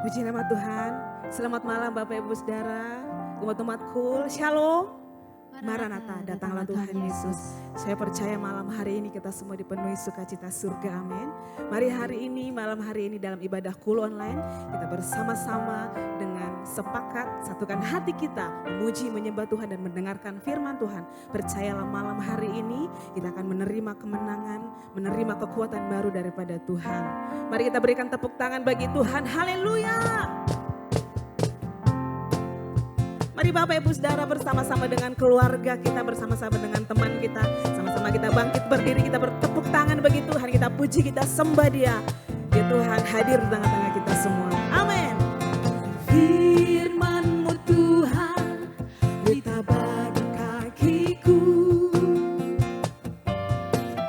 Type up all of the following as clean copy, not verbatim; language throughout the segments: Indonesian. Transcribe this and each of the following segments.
Puji nama Tuhan. Selamat malam Bapak Ibu Saudara, umat-umat cool. Shalom. Maranatha, datanglah Tuhan Yesus. Saya percaya malam hari ini kita semua dipenuhi sukacita surga, amin. Mari hari ini, malam hari ini dalam ibadah cool online, kita bersama-sama dengan sepakat satukan hati kita memuji, menyembah Tuhan dan mendengarkan firman Tuhan. Percayalah malam hari ini kita akan menerima kemenangan, menerima kekuatan baru daripada Tuhan. Mari kita berikan tepuk tangan bagi Tuhan, haleluya. Mari Bapak Ibu Saudara bersama-sama dengan keluarga kita, bersama-sama dengan teman kita, sama-sama kita bangkit berdiri, kita bertepuk tangan bagi Tuhan, kita puji, kita sembah Dia. Ya Tuhan hadir di tengah-tengah kita semua. Amin. Firman-Mu Tuhan, berita bagi kakiku.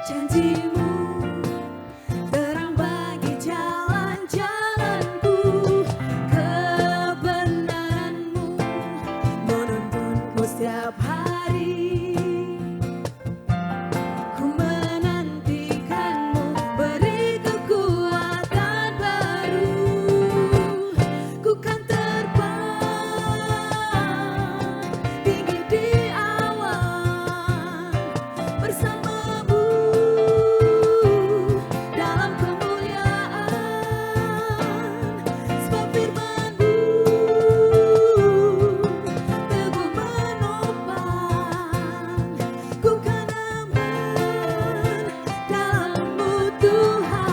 Janji-Mu terang bagi jalan-jalanku. Kebenaran-Mu menuntunku setiap hari. Ku menantikan-Mu, beri kekuatan baru. Ku kan terbang tinggi di awan bersama-Mu dalam kemuliaan. Sebab firman-Mu teguh menopang, ku kan aman dalam-Mu Tuhan.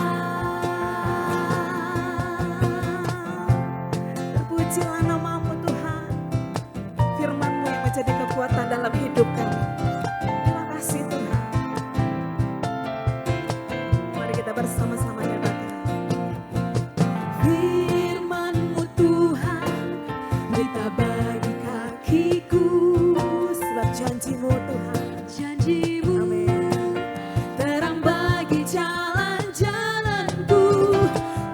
Terpujilah nama-Mu Tuhan, firman-Mu yang menjadi kekuatan dalam hidup kami. Terima kasih Tuhan. Mari kita bersama-sama nyatakan. Firman-Mu Tuhan, berita bagi kakiku. Sebab janji-Mu Tuhan, janji-Mu terang bagi jalan-jalanku.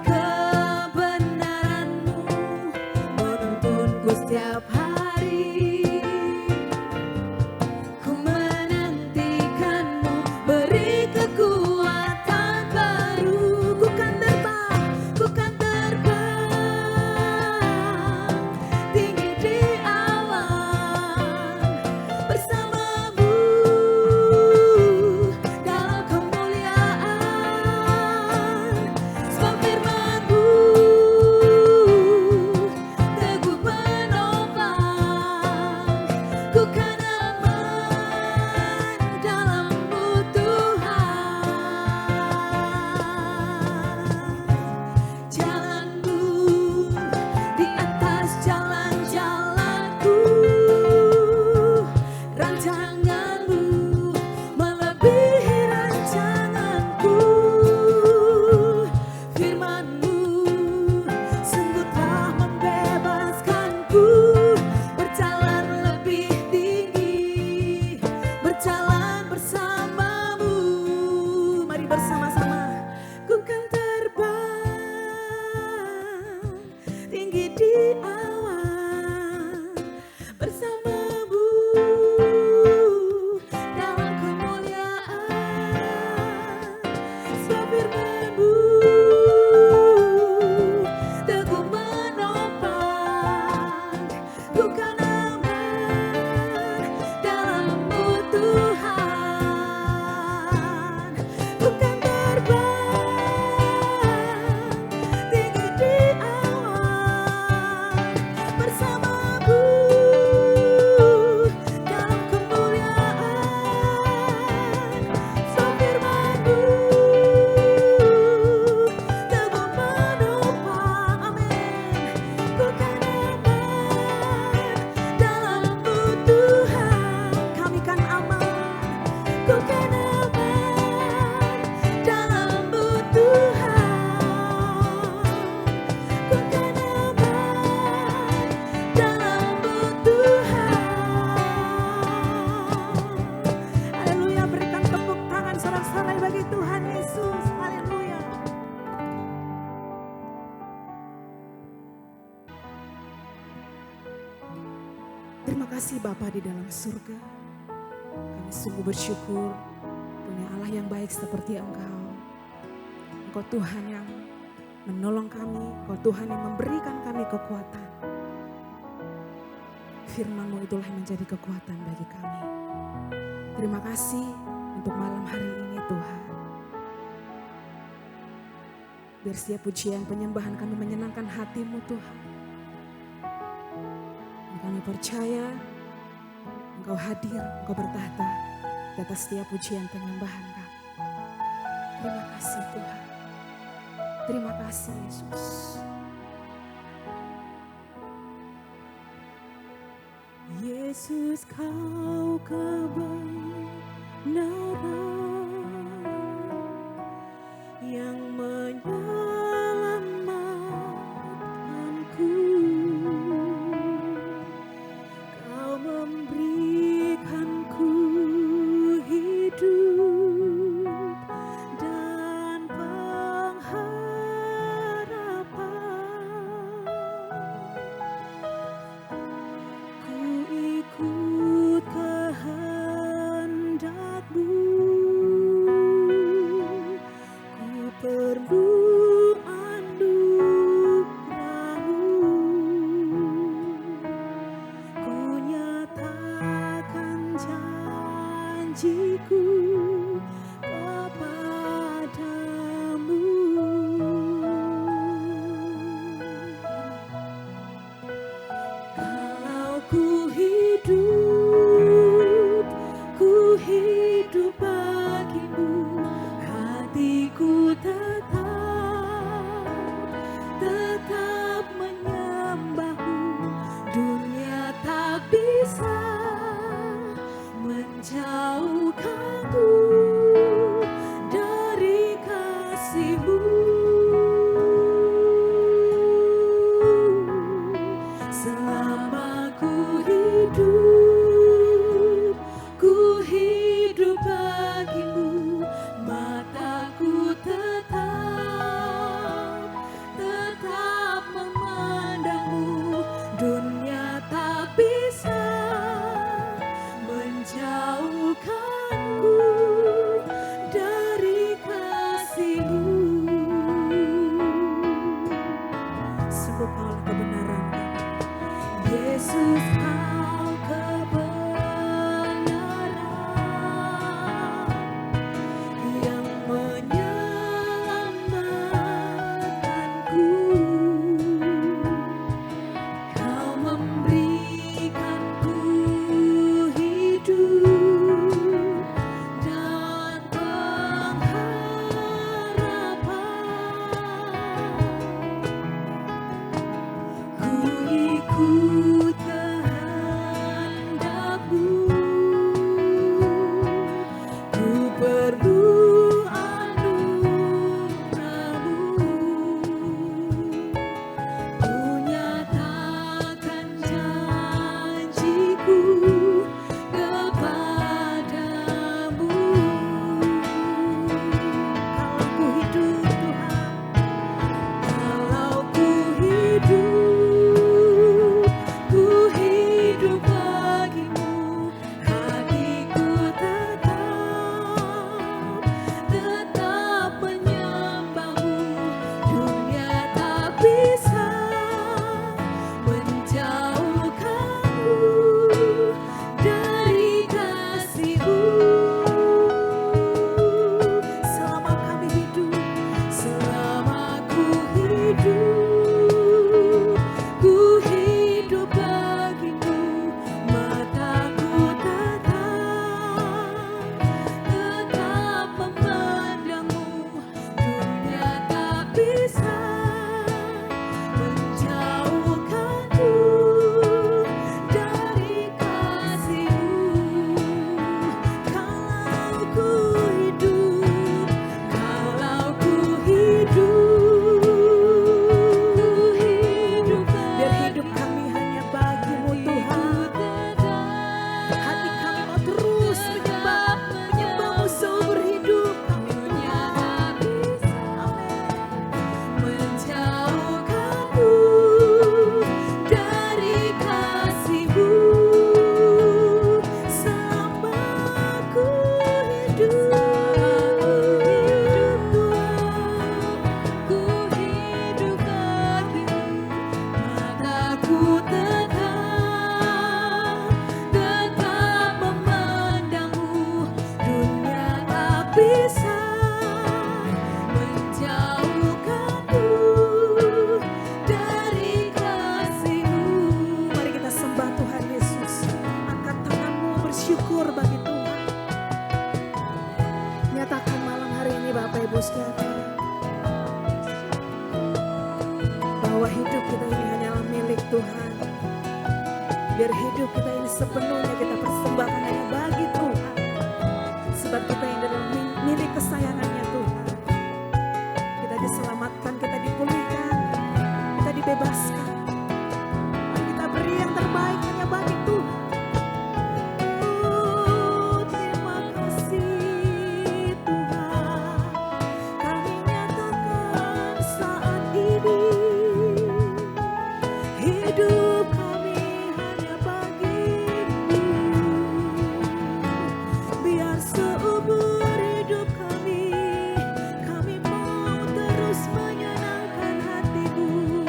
Kebenaran-Mu menuntunku setiap hari. Ku menantikan-Mu, beri kekuatan baru. Ku kan terbang tinggi di awan bersama-Mu dalam kemuliaan. Sebab firman-Mu teguh menopang, ku kan aman dalam-Mu Tuhan. Jalan-Mu di atas jalan-jalanku, rancangan-Mu melebihi rancanganku. Firman-Mu sungguh telah membebaskanku, berjalan lebih tinggi, berjalan bersama-Mu. Mari bersama-sama. Ku kan terbang tinggi di awan bersama-Mu dalam kemuliaan. Sebab firman-Mu teguh menopang, ku kan aman dalam-Mu Tuhan. Ku kan terbang tinggi di awan bersama-Mu dalam kemuliaan. Sebab firman-Mu teguh menopang, amin. Ku kan aman dalam-Mu Tuhan. Kami kan aman, ku kan aman dalam-Mu Tuhan. Ku kan aman dalam-Mu Tuhan. Haleluya, berikan tepuk tangan sorak-sorai bagi Tuhan Yesus. Haleluya. Terima kasih Bapa di dalam surga. Kami sungguh bersyukur punya Allah yang baik seperti Engkau. Engkau Tuhan yang menolong kami, Engkau Tuhan yang memberikan kami kekuatan. Firman-Mu itulah yang menjadi kekuatan bagi kami. Terima kasih untuk malam hari ini Tuhan. Biar setiap pujian penyembahan kami menyenangkan hati-Mu Tuhan. Dan kami percaya Engkau hadir, Engkau bertahta di atas setiap pujian penyembahan kami. Terima kasih Tuhan. Terima kasih Yesus. Yesus Kau kebenaran yang menyelamatkanku. Kau memberikanku hidup dan pengharapan. Ku ikut kehendak-Mu. Ku perlu anugerah-Mu. Ku nyatakan janji-Ku kepadamu. Kalau ku hidup bagi-Mu, hatiku tetap menyembah-Mu. Dunia tak bisa menjauhkanku dari kasih-Mu. Selama ku hidup bagi-Mu, mataku tetap memandang-Mu. Dunia tak bisa menjauhkanku dari kasih-Mu. Sungguh Kaulah kebenaran kami. Yesus Kau kebenaran yang menyelamatkanku. Kau memberikanku hidup dan pengharapan. Ku ikut kehendak-Mu. bahwa hidup kita ini hanyalah milik Tuhan. Biar hidup kita ini sepenuhnya kita persembahkan hanya bagi Tuhan. Sebab kita ini adalah milik kesayangannya Tuhan. Kita diselamatkan, kita dipulihkan, kita dibebaskan. Mari kita beri yang terbaik hanya bagi Tuhan. Terima kasih Tuhan. Kami nyatakan saat ini hidup kami hanya bagi-Mu. Biar seumur hidup kami mau terus menyenangkan hati-Mu.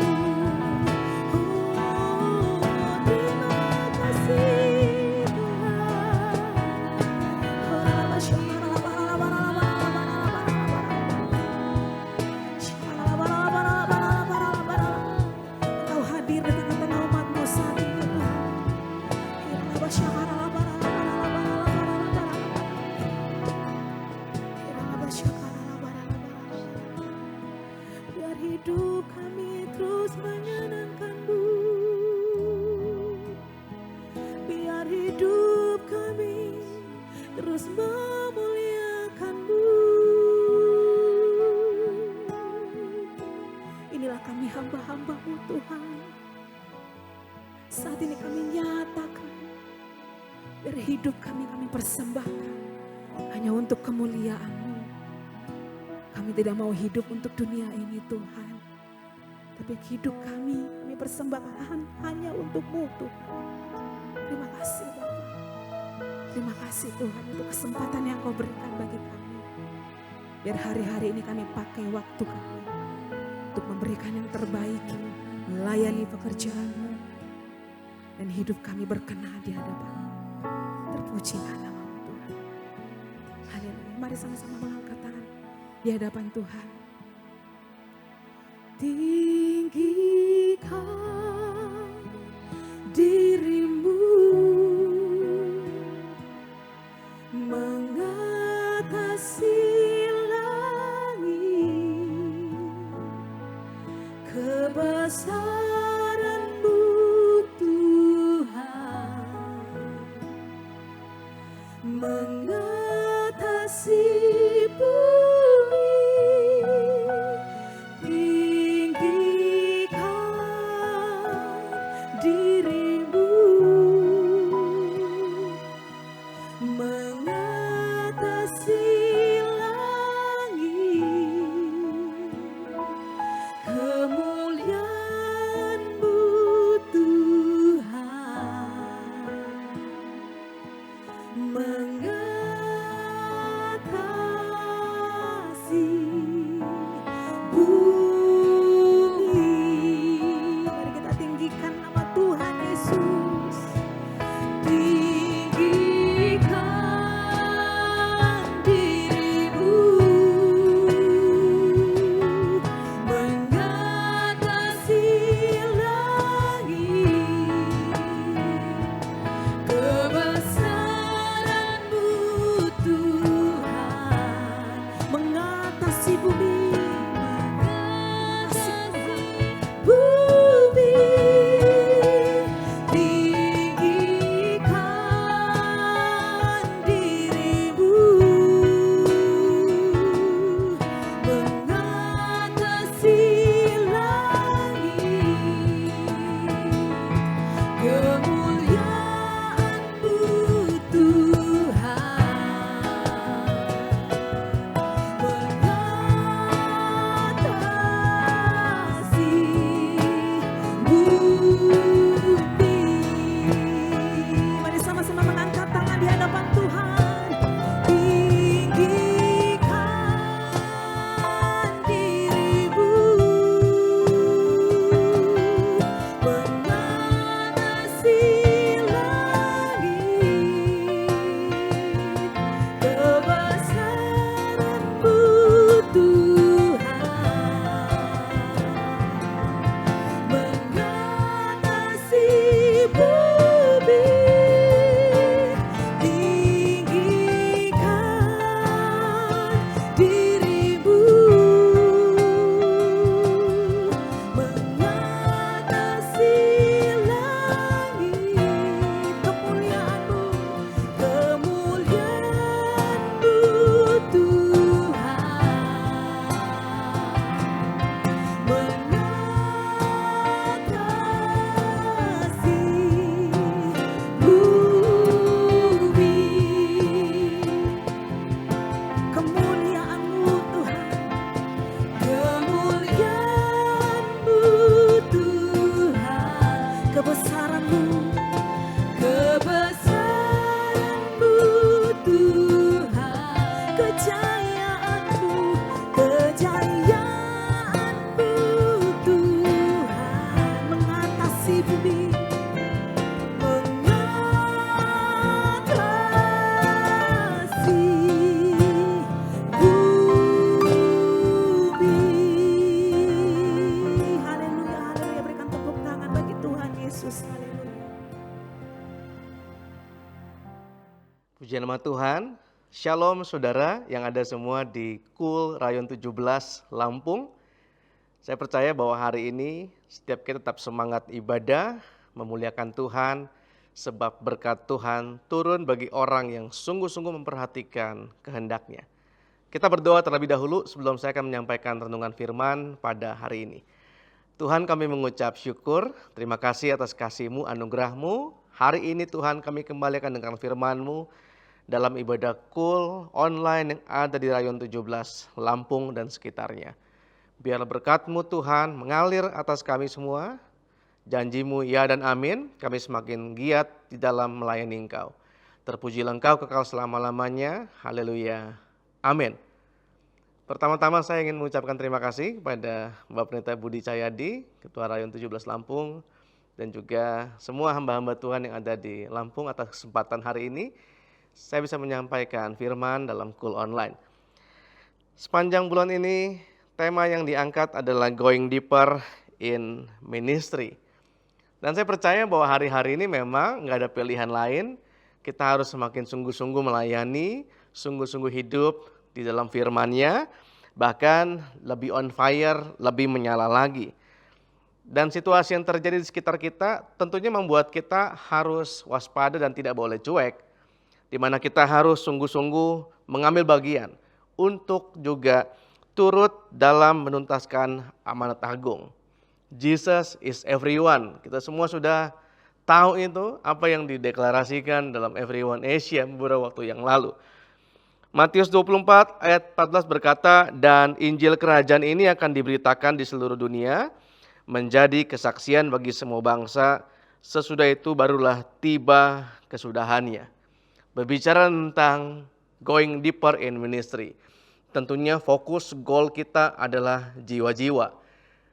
Terima kasih Tuhan. Engkau hadir di tengah-tengah umat-Mu saat ini Tuhan. Biar hidup kami terus menyenangkan-Mu. Biar hidup kami terus memuliakan-Mu. Inilah kami hamba-hamba-Mu Tuhan. Saat ini kami nyatakan, biar hidup kami persembahkan hanya untuk kemuliaan-Mu. Kami tidak mau hidup untuk dunia ini Tuhan. Tapi hidup kami persembahkan hanya untuk-Mu Tuhan. Terima kasih Bapak. Terima kasih Tuhan untuk kesempatan yang Kau berikan bagi kami. Biar hari-hari ini kami pakai waktu kami untuk memberikan yang terbaik, melayani pekerjaan-Mu. Dan hidup kami berkenan di hadapan-Mu. Terpujilah nama-Mu Tuhan. Haleluya. Mari sama-sama mengangkat tangan di hadapan Tuhan. Tinggikan diri-Mu mengatasi langit, kebesaran-Mu Tuhan mengatasi bumi. Tinggikan diri-Mu mengatasi langit, kemuliaan-Mu Tuhan mengatasi Yesus. Haleluya. Puji nama Tuhan. Shalom saudara yang ada semua di KUL Rayon 17 Lampung. Saya percaya bahwa hari ini setiap kita tetap semangat ibadah, memuliakan Tuhan, sebab berkat Tuhan turun bagi orang yang sungguh-sungguh memperhatikan kehendaknya. Kita berdoa terlebih dahulu sebelum saya akan menyampaikan renungan firman pada hari ini. Tuhan, kami mengucap syukur, terima kasih atas kasih-Mu, anugerah-Mu. Hari ini Tuhan kami kembali akan dengarkan firman-Mu dalam ibadah KUL online yang ada di Rayon 17 Lampung dan sekitarnya. Biarlah berkat-Mu Tuhan mengalir atas kami semua. Janji-Mu ya dan amin, kami semakin giat di dalam melayani Engkau. Terpujilah Engkau kekal selama-lamanya, haleluya, amin. Pertama-tama saya ingin mengucapkan terima kasih kepada Bapak Pendeta Budi Cahyadi, Ketua Rayon 17 Lampung, dan juga semua hamba-hamba Tuhan yang ada di Lampung atas kesempatan hari ini. Saya bisa menyampaikan firman dalam KUL online. Sepanjang bulan ini, tema yang diangkat adalah Going Deeper in Ministry. Dan saya percaya bahwa hari-hari ini memang nggak ada pilihan lain. Kita harus semakin sungguh-sungguh melayani, sungguh-sungguh hidup di dalam firman-Nya, bahkan lebih on fire, lebih menyala lagi. Dan situasi yang terjadi di sekitar kita tentunya membuat kita harus waspada dan tidak boleh cuek, di mana kita harus sungguh-sungguh mengambil bagian untuk juga turut dalam menuntaskan amanat agung. Jesus is everyone. Kita semua sudah tahu itu apa yang dideklarasikan dalam Everyone Asia beberapa waktu yang lalu. Matius 24 ayat 14 berkata, dan Injil Kerajaan ini akan diberitakan di seluruh dunia, menjadi kesaksian bagi semua bangsa, sesudah itu barulah tiba kesudahannya. Berbicara tentang going deeper in ministry, tentunya fokus goal kita adalah jiwa-jiwa.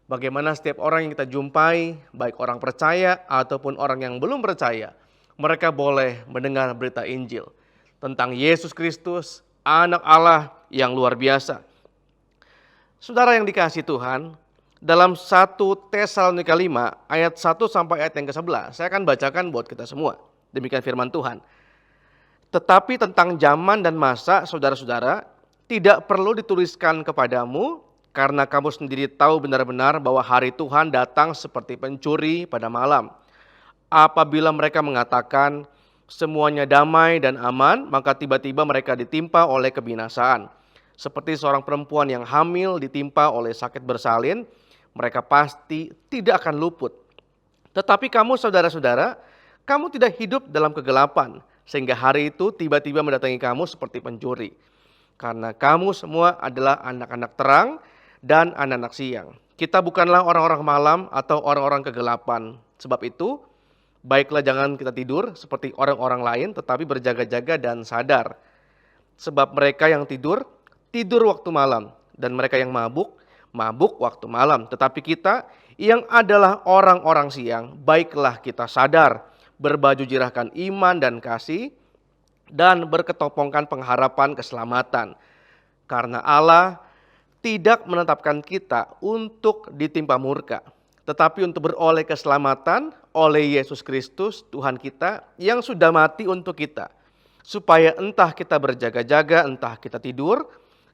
Bagaimana setiap orang yang kita jumpai, baik orang percaya ataupun orang yang belum percaya, mereka boleh mendengar berita Injil tentang Yesus Kristus, Anak Allah yang luar biasa. Saudara yang dikasihi Tuhan, dalam 1 Tesalonika 5 ayat 1 sampai ayat yang ke-11, saya akan bacakan buat kita semua. Demikian firman Tuhan. Tetapi tentang zaman dan masa, saudara-saudara, tidak perlu dituliskan kepadamu, karena kamu sendiri tahu benar-benar bahwa hari Tuhan datang seperti pencuri pada malam. Apabila mereka mengatakan semuanya damai dan aman, maka tiba-tiba mereka ditimpa oleh kebinasaan. Seperti seorang perempuan yang hamil ditimpa oleh sakit bersalin, mereka pasti tidak akan luput. Tetapi kamu saudara-saudara, kamu tidak hidup dalam kegelapan, sehingga hari itu tiba-tiba mendatangi kamu seperti pencuri. Karena kamu semua adalah anak-anak terang dan anak-anak siang. Kita bukanlah orang-orang malam atau orang-orang kegelapan. Sebab itu, baiklah jangan kita tidur seperti orang-orang lain, tetapi berjaga-jaga dan sadar. Sebab mereka yang tidur, tidur waktu malam. Dan mereka yang mabuk, mabuk waktu malam. Tetapi kita yang adalah orang-orang siang, baiklah kita sadar, berbaju jirahkan iman dan kasih, dan berketopongkan pengharapan keselamatan. Karena Allah tidak menetapkan kita untuk ditimpa murka, tetapi untuk beroleh keselamatan oleh Yesus Kristus Tuhan kita yang sudah mati untuk kita. Supaya entah kita berjaga-jaga, entah kita tidur,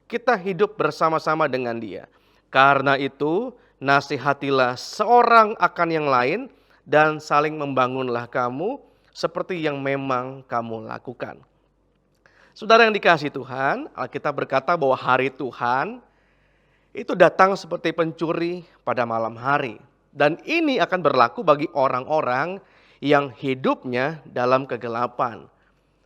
kita hidup bersama-sama dengan Dia. Karena itu, nasihatilah seorang akan yang lain, dan saling membangunlah kamu seperti yang memang kamu lakukan. Saudara yang dikasihi Tuhan, Alkitab berkata bahwa hari Tuhan itu datang seperti pencuri pada malam hari. Dan ini akan berlaku bagi orang-orang yang hidupnya dalam kegelapan.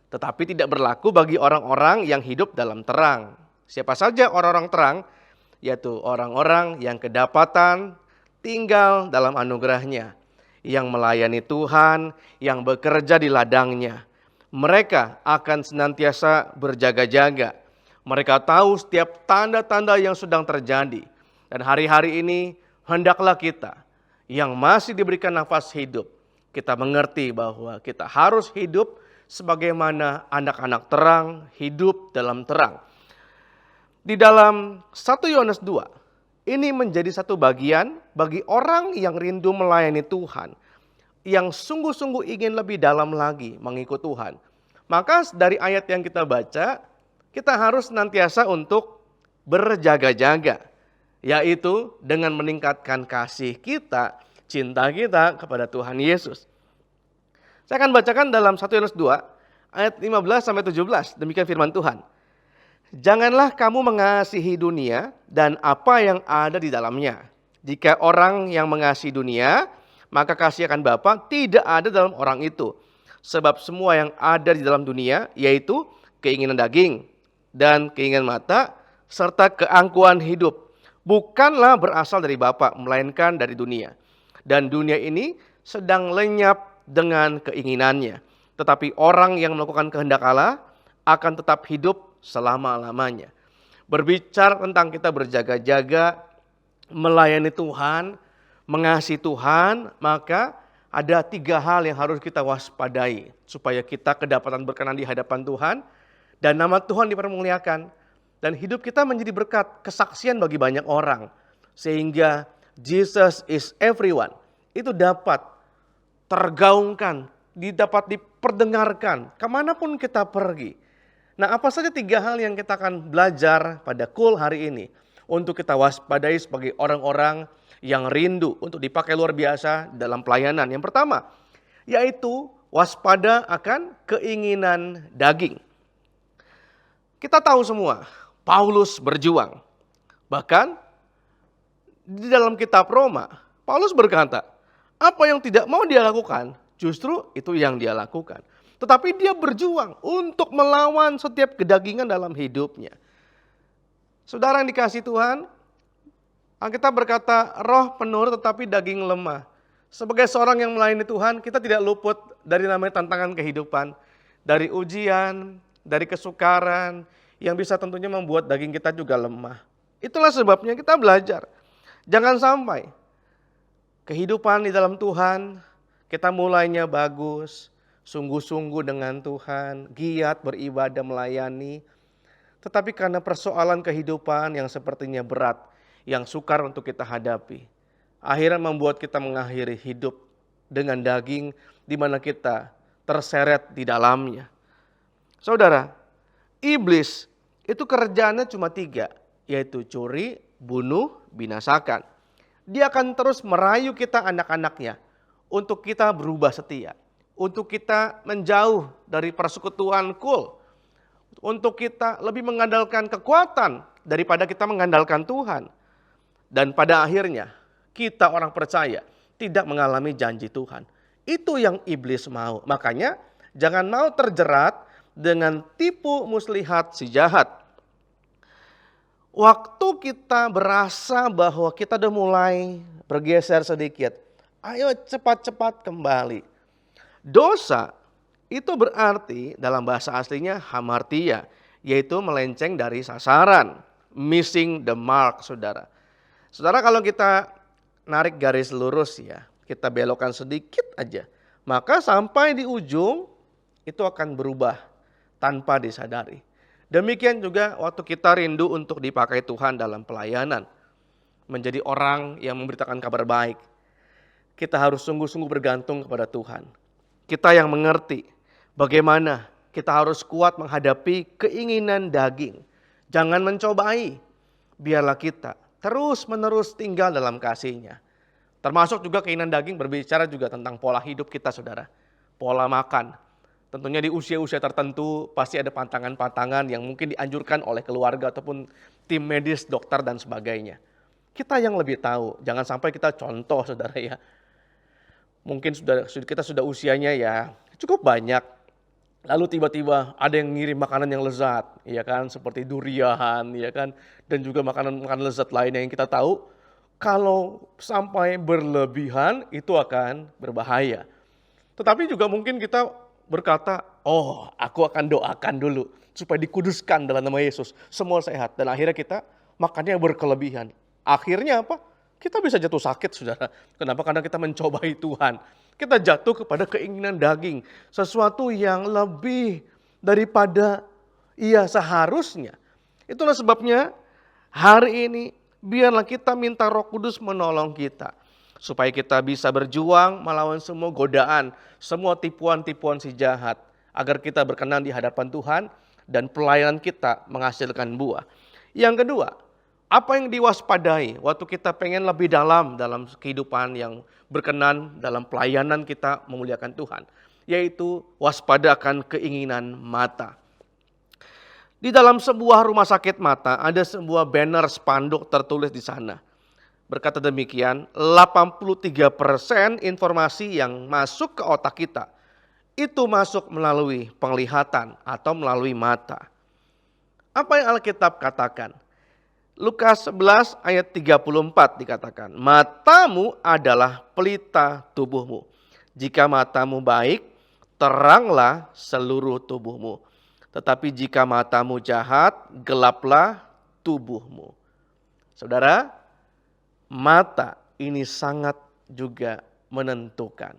Tetapi tidak berlaku bagi orang-orang yang hidup dalam terang. Siapa saja orang-orang terang? Yaitu orang-orang yang kedapatan tinggal dalam anugerah-Nya, yang melayani Tuhan, yang bekerja di ladang-Nya. Mereka akan senantiasa berjaga-jaga. Mereka tahu setiap tanda-tanda yang sedang terjadi. Dan hari-hari ini hendaklah kita yang masih diberikan nafas hidup, kita mengerti bahwa kita harus hidup sebagaimana anak-anak terang, hidup dalam terang. Di dalam 1 Yohanes 2, ini menjadi satu bagian bagi orang yang rindu melayani Tuhan, yang sungguh-sungguh ingin lebih dalam lagi mengikut Tuhan, maka dari ayat yang kita baca, kita harus senantiasa untuk berjaga-jaga, yaitu dengan meningkatkan kasih kita, cinta kita kepada Tuhan Yesus. Saya akan bacakan dalam 1 Yohanes 2 ayat 15-17, demikian firman Tuhan. Janganlah kamu mengasihi dunia dan apa yang ada di dalamnya. Jika orang yang mengasihi dunia, maka kasih akan Bapa tidak ada dalam orang itu. Sebab semua yang ada di dalam dunia, yaitu keinginan daging dan keinginan mata, serta keangkuhan hidup, bukanlah berasal dari Bapa, melainkan dari dunia. Dan dunia ini sedang lenyap dengan keinginannya. Tetapi orang yang melakukan kehendak Allah akan tetap hidup selama-lamanya. Berbicara tentang kita berjaga-jaga, melayani Tuhan, mengasihi Tuhan, maka ada 3 hal yang harus kita waspadai supaya kita kedapatan berkenan di hadapan Tuhan dan nama Tuhan dipermuliakan dan hidup kita menjadi berkat, kesaksian bagi banyak orang, sehingga Jesus is everyone itu dapat tergaungkan, dapat diperdengarkan kemanapun kita pergi. Nah, apa saja 3 hal yang kita akan belajar pada Cool hari ini untuk kita waspadai sebagai orang-orang yang rindu untuk dipakai luar biasa dalam pelayanan. Yang pertama, yaitu waspada akan keinginan daging. Kita tahu semua, Paulus berjuang. Bahkan di dalam kitab Roma, Paulus berkata, apa yang tidak mau dia lakukan, justru itu yang dia lakukan. Tetapi dia berjuang untuk melawan setiap kedagingan dalam hidupnya. Saudara yang dikasihi Tuhan, Alkitab berkata, roh penurut tetapi daging lemah. Sebagai seorang yang melayani Tuhan, kita tidak luput dari namanya tantangan kehidupan. Dari ujian, dari kesukaran, yang bisa tentunya membuat daging kita juga lemah. Itulah sebabnya kita belajar. Jangan sampai kehidupan di dalam Tuhan, kita mulainya bagus, sungguh-sungguh dengan Tuhan, giat beribadah melayani. Tetapi karena persoalan kehidupan yang sepertinya berat, yang sukar untuk kita hadapi, akhirnya membuat kita mengakhiri hidup dengan daging di mana kita terseret di dalamnya. Saudara, iblis itu kerjaannya cuma 3, yaitu curi, bunuh, binasakan. Dia akan terus merayu kita anak-anaknya untuk kita berubah setia, untuk kita menjauh dari persekutuan Cool, untuk kita lebih mengandalkan kekuatan daripada kita mengandalkan Tuhan. Dan pada akhirnya kita orang percaya tidak mengalami janji Tuhan. Itu yang iblis mau. Makanya jangan mau terjerat dengan tipu muslihat si jahat. Waktu kita berasa bahwa kita udah mulai bergeser sedikit, ayo cepat-cepat kembali. Dosa itu berarti dalam bahasa aslinya hamartia, yaitu melenceng dari sasaran, missing the mark, saudara. Saudara, kalau kita narik garis lurus ya, kita belokkan sedikit aja, maka sampai di ujung itu akan berubah tanpa disadari. Demikian juga waktu kita rindu untuk dipakai Tuhan dalam pelayanan, menjadi orang yang memberitakan kabar baik. Kita harus sungguh-sungguh bergantung kepada Tuhan. Kita yang mengerti bagaimana kita harus kuat menghadapi keinginan daging. Jangan mencobai, biarlah kita terus-menerus tinggal dalam kasih-Nya. Termasuk juga keinginan daging berbicara juga tentang pola hidup kita, saudara. Pola makan. Tentunya di usia-usia tertentu pasti ada pantangan-pantangan yang mungkin dianjurkan oleh keluarga ataupun tim medis, dokter dan sebagainya. Kita yang lebih tahu, jangan sampai kita contoh, saudara ya. Mungkin kita sudah usianya ya cukup banyak. Lalu tiba-tiba ada yang ngirim makanan yang lezat, ya kan, seperti durian, ya kan, dan juga makanan-makanan lezat lainnya yang kita tahu kalau sampai berlebihan itu akan berbahaya. Tetapi juga mungkin kita berkata, oh aku akan doakan dulu supaya dikuduskan dalam nama Yesus, semua sehat, dan akhirnya kita makannya berkelebihan. Akhirnya apa? Kita bisa jatuh sakit, saudara. Kenapa? Karena kita mencobai Tuhan. Kita jatuh kepada keinginan daging. Sesuatu yang lebih daripada seharusnya. Itulah sebabnya hari ini biarlah kita minta Roh Kudus menolong kita. supaya kita bisa berjuang melawan semua godaan, semua tipuan-tipuan si jahat, agar kita berkenan di hadapan Tuhan dan pelayanan kita menghasilkan buah. Yang kedua, apa yang diwaspadai waktu kita pengen lebih dalam kehidupan yang berkenan dalam pelayanan kita memuliakan Tuhan, yaitu waspada akan keinginan mata. Di dalam sebuah rumah sakit mata ada sebuah banner spanduk tertulis di sana. Berkata demikian, 83% informasi yang masuk ke otak kita itu masuk melalui penglihatan atau melalui mata. Apa yang Alkitab katakan? Lukas 11 ayat 34 dikatakan, matamu adalah pelita tubuhmu. Jika matamu baik, teranglah seluruh tubuhmu. Tetapi jika matamu jahat, gelaplah tubuhmu. Saudara, mata ini sangat juga menentukan.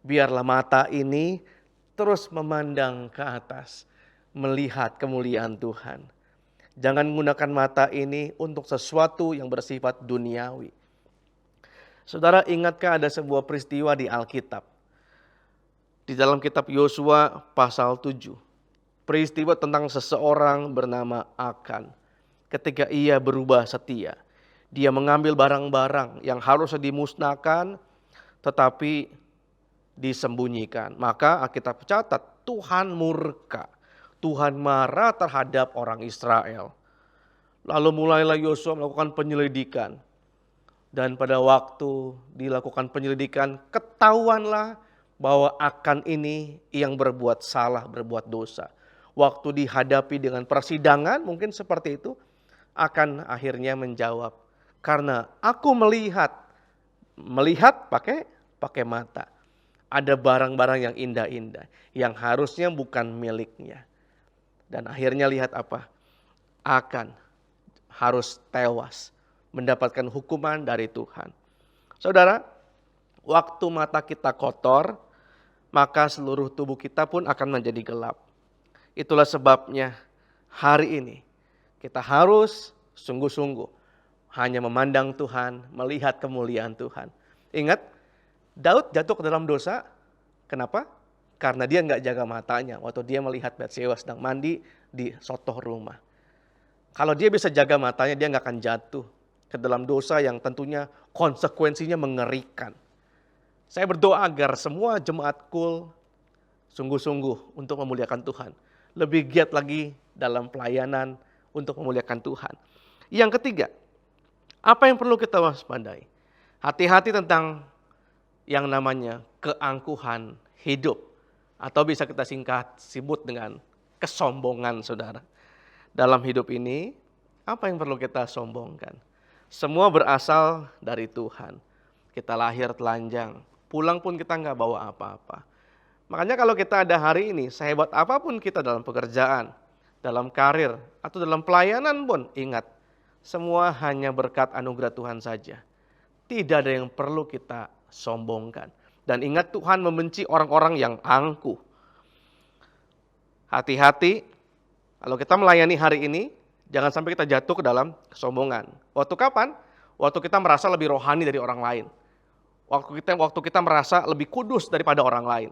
Biarlah mata ini terus memandang ke atas, melihat kemuliaan Tuhan. Jangan menggunakan mata ini untuk sesuatu yang bersifat duniawi. Saudara, ingatkah ada sebuah peristiwa di Alkitab? Di dalam kitab Yosua pasal 7. Peristiwa tentang seseorang bernama Akan. Ketika ia berubah setia, dia mengambil barang-barang yang harusnya dimusnahkan tetapi disembunyikan. Maka Alkitab catat, Tuhan murka. Tuhan marah terhadap orang Israel. Lalu mulailah Yosua melakukan penyelidikan. Dan pada waktu dilakukan penyelidikan, ketahuanlah bahwa Akan ini yang berbuat salah, berbuat dosa. Waktu dihadapi dengan persidangan, mungkin seperti itu, Akan akhirnya menjawab, karena aku melihat pakai mata. Ada barang-barang yang indah-indah, yang harusnya bukan miliknya. Dan akhirnya lihat apa? Akan harus tewas, mendapatkan hukuman dari Tuhan. Saudara, waktu mata kita kotor, maka seluruh tubuh kita pun akan menjadi gelap. Itulah sebabnya hari ini kita harus sungguh-sungguh hanya memandang Tuhan, melihat kemuliaan Tuhan. Ingat, Daud jatuh ke dalam dosa. Kenapa? Karena dia nggak jaga matanya waktu dia melihat Batsheba sedang mandi di sotoh rumah. Kalau dia bisa jaga matanya, dia nggak akan jatuh ke dalam dosa yang tentunya konsekuensinya mengerikan. Saya berdoa agar semua jemaat Kul sungguh-sungguh untuk memuliakan Tuhan. Lebih giat lagi dalam pelayanan untuk memuliakan Tuhan. Yang ketiga, apa yang perlu kita waspadai? Hati-hati tentang yang namanya keangkuhan hidup. Atau bisa kita sebut dengan kesombongan, saudara. Dalam hidup ini, apa yang perlu kita sombongkan? Semua berasal dari Tuhan. Kita lahir telanjang, pulang pun kita nggak bawa apa-apa. Makanya kalau kita ada hari ini, sehebat apapun kita dalam pekerjaan, dalam karir, atau dalam pelayanan pun, ingat, semua hanya berkat anugerah Tuhan saja. Tidak ada yang perlu kita sombongkan. Dan ingat, Tuhan membenci orang-orang yang angkuh. Hati-hati, kalau kita melayani hari ini, jangan sampai kita jatuh ke dalam kesombongan. Waktu kapan? Waktu kita merasa lebih rohani dari orang lain. Waktu kita merasa lebih kudus daripada orang lain.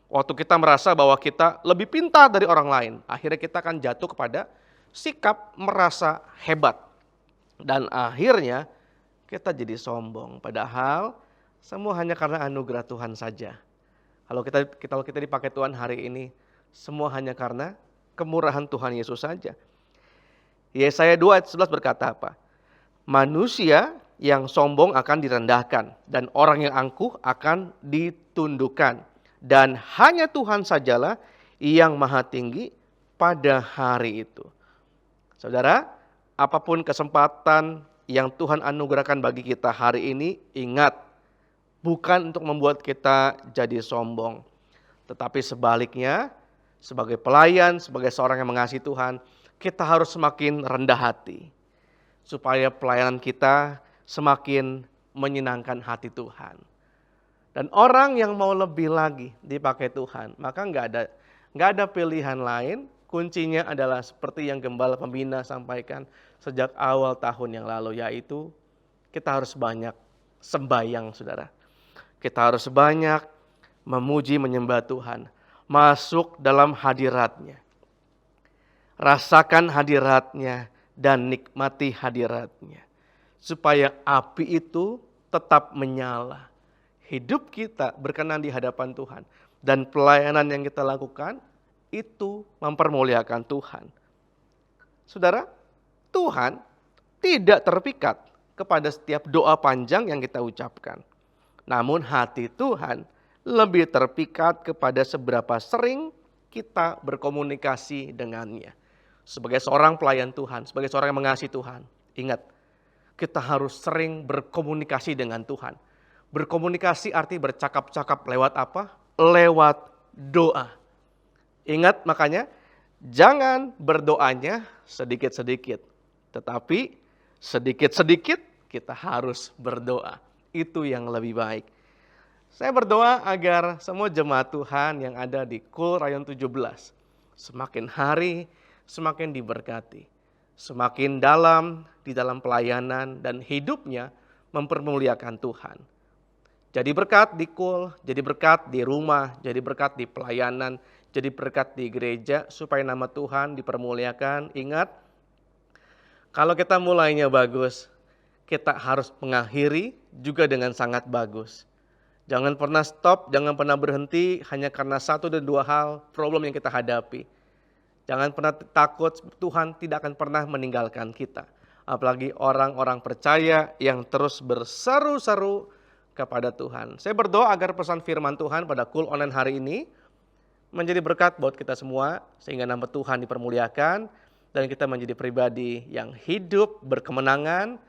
Waktu kita merasa bahwa kita lebih pintar dari orang lain. Akhirnya kita akan jatuh kepada sikap merasa hebat. Dan akhirnya kita jadi sombong. Padahal semua hanya karena anugerah Tuhan saja. Kalau kita dipakai Tuhan hari ini, semua hanya karena kemurahan Tuhan Yesus saja. Yesaya 2 ayat 11 berkata apa? Manusia yang sombong akan direndahkan dan orang yang angkuh akan ditundukkan. Dan hanya Tuhan sajalah yang maha tinggi pada hari itu. Saudara, apapun kesempatan yang Tuhan anugerahkan bagi kita hari ini, ingat, bukan untuk membuat kita jadi sombong. Tetapi sebaliknya, sebagai pelayan, sebagai seorang yang mengasihi Tuhan, kita harus semakin rendah hati. Supaya pelayanan kita semakin menyenangkan hati Tuhan. Dan orang yang mau lebih lagi dipakai Tuhan, maka nggak ada pilihan lain. Kuncinya adalah seperti yang Gembala Pembina sampaikan sejak awal tahun yang lalu, yaitu kita harus banyak sembahyang, saudara. Kita harus banyak memuji menyembah Tuhan. Masuk dalam hadirat-Nya. Rasakan hadirat-Nya dan nikmati hadirat-Nya. Supaya api itu tetap menyala. Hidup kita berkenan di hadapan Tuhan. Dan pelayanan yang kita lakukan itu mempermuliakan Tuhan. Saudara, Tuhan tidak terpikat kepada setiap doa panjang yang kita ucapkan. Namun hati Tuhan lebih terpikat kepada seberapa sering kita berkomunikasi dengannya. Sebagai seorang pelayan Tuhan, sebagai seorang yang mengasihi Tuhan, ingat, kita harus sering berkomunikasi dengan Tuhan. Berkomunikasi arti bercakap-cakap lewat apa? Lewat doa. Ingat makanya, jangan berdoanya sedikit-sedikit. Tetapi sedikit-sedikit kita harus berdoa. Itu yang lebih baik. Saya berdoa agar semua jemaat Tuhan yang ada di KUL Rayon 17 semakin hari semakin diberkati, semakin dalam di dalam pelayanan dan hidupnya mempermuliakan Tuhan. Jadi berkat di KUL, jadi berkat di rumah, jadi berkat di pelayanan, jadi berkat di gereja supaya nama Tuhan dipermuliakan. Ingat, kalau kita mulainya bagus, kita harus mengakhiri juga dengan sangat bagus. Jangan pernah stop, jangan pernah berhenti hanya karena satu dan dua hal problem yang kita hadapi. Jangan pernah takut, Tuhan tidak akan pernah meninggalkan kita. Apalagi orang-orang percaya yang terus berseru-seru kepada Tuhan. Saya berdoa agar pesan firman Tuhan pada KUL online hari ini menjadi berkat buat kita semua, sehingga nama Tuhan dipermuliakan, dan kita menjadi pribadi yang hidup berkemenangan,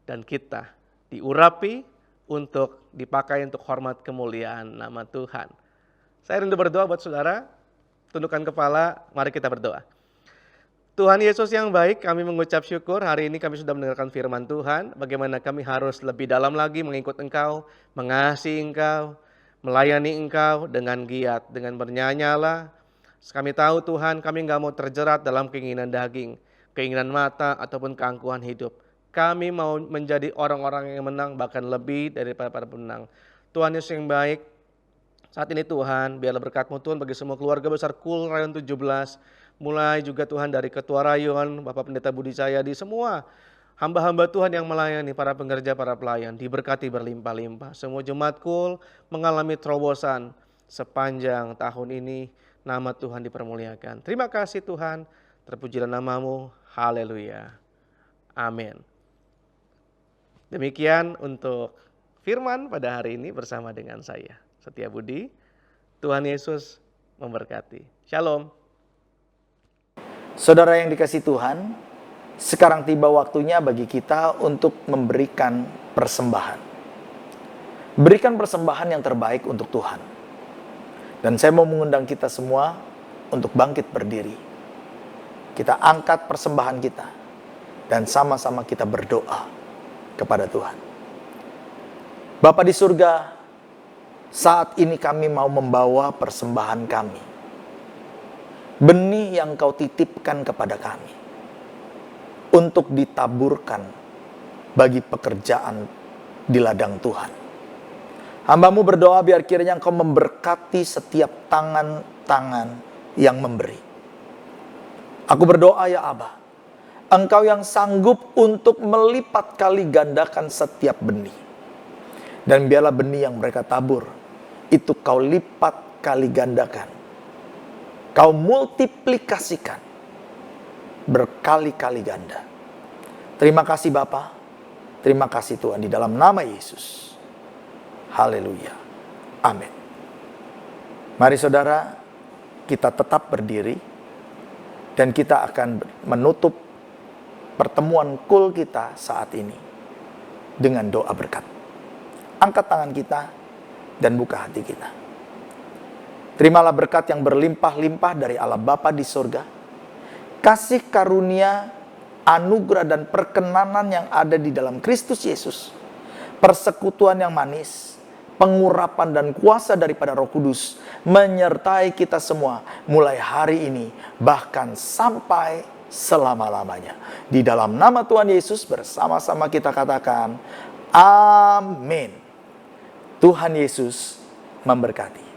dan kita diurapi untuk dipakai untuk hormat kemuliaan nama Tuhan. Saya rindu berdoa buat saudara. Tundukkan kepala, mari kita berdoa. Tuhan Yesus yang baik, kami mengucap syukur hari ini kami sudah mendengarkan firman Tuhan. Bagaimana kami harus lebih dalam lagi mengikut Engkau, mengasihi Engkau, melayani Engkau dengan giat, dengan bernyanyalah. Kami tahu Tuhan, kami nggak mau terjerat dalam keinginan daging, keinginan mata ataupun keangkuhan hidup. Kami mau menjadi orang-orang yang menang, bahkan lebih daripada para pemenang. Tuhan Yesus yang baik, saat ini Tuhan, biarlah berkat-Mu Tuhan bagi semua keluarga besar KUL Rayon 17, mulai juga Tuhan dari Ketua Rayon, Bapak Pendeta Budi Cahyadi, semua hamba-hamba Tuhan yang melayani, para pengerja, para pelayan, diberkati berlimpah-limpah. Semua jemaat KUL mengalami terobosan sepanjang tahun ini, nama Tuhan dipermuliakan. Terima kasih Tuhan, terpujilah nama-Mu, haleluya, amin. Demikian untuk firman pada hari ini bersama dengan saya, Setia Budi. Tuhan Yesus memberkati. Shalom. Saudara yang dikasihi Tuhan, sekarang tiba waktunya bagi kita untuk memberikan persembahan. Berikan persembahan yang terbaik untuk Tuhan. Dan saya mau mengundang kita semua untuk bangkit berdiri. Kita angkat persembahan kita dan sama-sama kita berdoa kepada Tuhan. Bapa di surga, saat ini kami mau membawa persembahan kami. Benih yang Kau titipkan kepada kami. Untuk ditaburkan bagi pekerjaan di ladang Tuhan. Hamba-Mu berdoa biar kiranya Engkau memberkati setiap tangan-tangan yang memberi. Aku berdoa ya Aba, Engkau yang sanggup untuk melipat kali gandakan setiap benih. Dan biarlah benih yang mereka tabur itu Kau lipat kali gandakan. Kau multiplikasikan berkali-kali ganda. Terima kasih Bapa. Terima kasih Tuhan di dalam nama Yesus. Haleluya. Amin. Mari saudara, kita tetap berdiri dan kita akan menutup pertemuan KUL kita saat ini dengan doa berkat. Angkat tangan kita dan buka hati kita. Terimalah berkat yang berlimpah-limpah dari Allah Bapa di surga. Kasih karunia, anugerah dan perkenanan yang ada di dalam Kristus Yesus. Persekutuan yang manis, pengurapan dan kuasa daripada Roh Kudus menyertai kita semua mulai hari ini bahkan sampai selama-lamanya. Di dalam nama Tuhan Yesus bersama-sama kita katakan Amin. Tuhan Yesus memberkati.